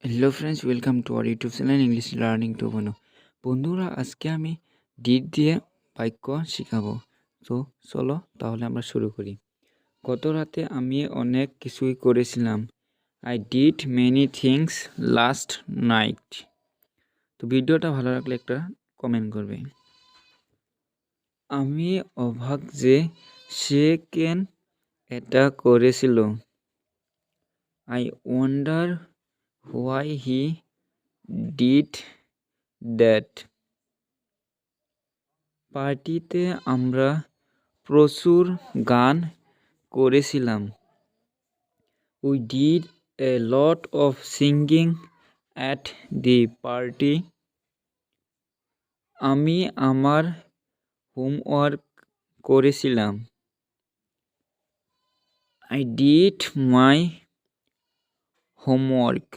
Hello friends, welcome to our YouTube channel English learning to বনো। বন্ধুরা, আজকে আমি ডিড দিয়ে বাক্য শেখাবো। তো চলো তাহলে আমরা শুরু করি। গত রাতে আমি অনেক কিছুই করেছিলাম। I did many things last night. তো ভিডিওটা ভালো লাগলে একটা কমেন্ট করবে। আমি অবাক যে সে কেন এটা করেছিল। I wonder why he did that. পার্টিতে আমরা প্রচুর গান করেছিলাম। We did A lot of singing at the party. আমি আমার হোমওয়ার্ক করেছিলাম। I did my homework.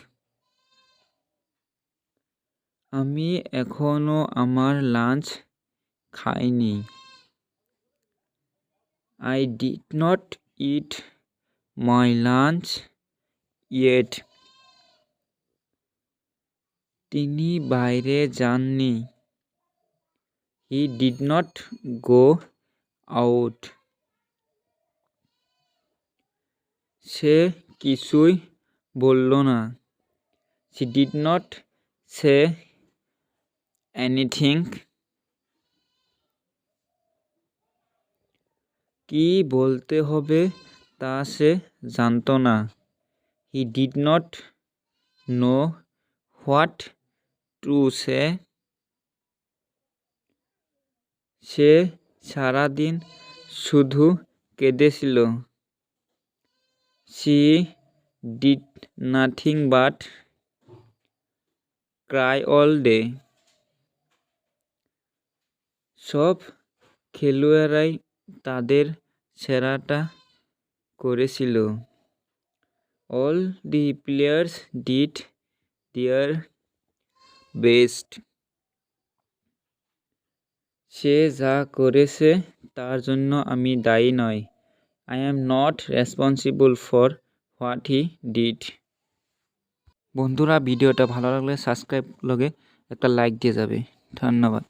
আমি এখনো আমার লাঞ্চ খাইনি। I did not eat my lunch yet. তিনি বাইরে যাননি। He did not go out. সে কিছুই বলল না। She did not say anything. কি বলতে হবে তা সে জানত না। He did not know what to say. সে সারাদিন শুধু কেঁদেছিল। She did nothing but cry all day. সব খেলোয়াড়রাই তাদের সেরাটা করেছিল। All the players did their best. সে যা করেছে তার জন্য আমি দায়ী নই। I am not responsible for what he did. বন্ধুরা, ভিডিওটা ভালো লাগলে সাবস্ক্রাইব লগে একটা লাইক দিয়ে যাবে। ধন্যবাদ।